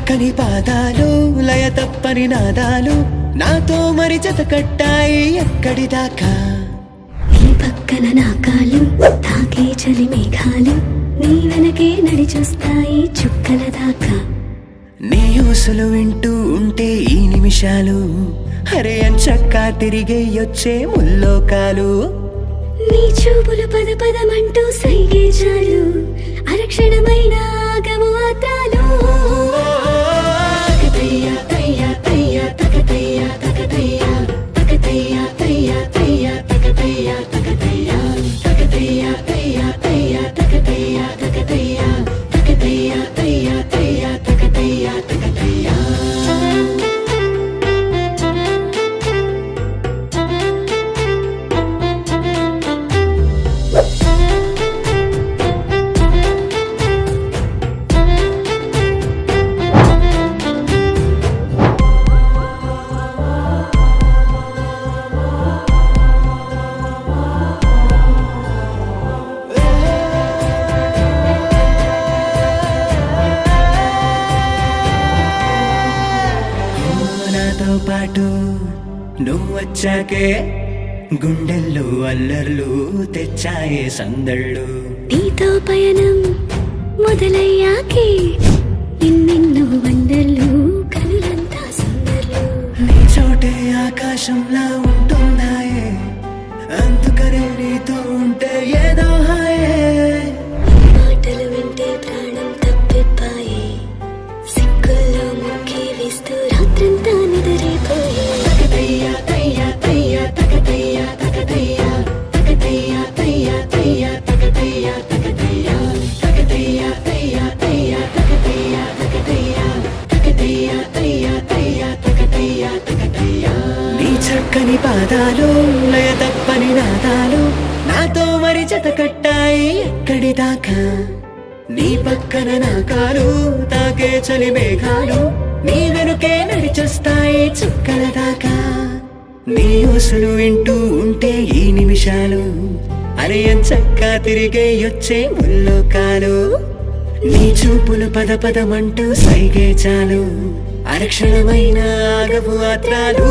చక్కని పాదాలు లయ తప్పని నాదాలు నాతో మరి జత కట్టాయి ఎక్కడి దాకా. నీ పక్కన నా కాలు తాకే చలి మేఘాలు నీ వెనకే నడిచొస్తాయి చుక్కల దాకా. నీ ఊసులు వింటూ ఉంటే ఈ నిమిషాలు హరే అంచక్కా తిరిగేయొచ్చే ముల్లోకాలు. నీ చూపులు పద పదమంటూ సైగే చాలు అరక్షణమైన ఆగము ఆతాలు. తకతయ్యా తయ్యా తయ్యా తకతయ్యా తకతయ్యా తకతయ్యా తయ్యా తయ్యా తకతయ్యా తకతయ్యా తకతయ్యా తయ్యా తయ్యా తకతయ్యా తకతయ్యా తకతయ్యా తయ్యా తయ్యా తకతయ్యా తకతయ్యా. నాతో పాటు నువ్వు వచ్చాకే గుండెల్లో అల్లర్లు తెచ్చాయే సందళ్ళు. నీతో పయనం మొదలయ్యాకే ఎన్నెన్నో వండర్లు కనులంతా సుందర్లు. నీ చోటే ఆకాశంలా ఉంటున్నాయే అందుకనే నీతో ఉంటే ఏదో హాయే. మాటలు వింటే ప్రాణం తప్పిపోయే సిక్కుల్లో ముక్కి వేస్తూ రాత్రంతా నిద్రపోయే. తకతయ్యా తయ్యా తయ్యా తకతయ్యా తకతయ్యా తకతయ్యా తయ్యా తయ్యా తకతయ్యా తకతయ్యా తకతయ్యా తయ్యా తయ్యా తకతయ్యా తకతయ్యా తకతయ్యా తయ్యా తయ్యా తకతయ్యా తకతయ్యా. నీ చక్కని పాదాలు లయ తప్పని నాదాలు నాతో మరి జత కట్టాయి ఎక్కడి దాకా. నీ పక్కన నా కాలు తాకే చలి మేఘాలు నీ వెనుకే నడిచొస్తాయి చుక్కల దాకా. నీ ఊసులు వింటూ ఉంటే ఈ నిమిషాలు అరే చక్కా తిరిగేయొచ్చే ముల్లోకాలు. నీ చూపులు పద పదమంటూ సైగే చాలు అరక్షణమైన ఆగపు ఆత్రాలు.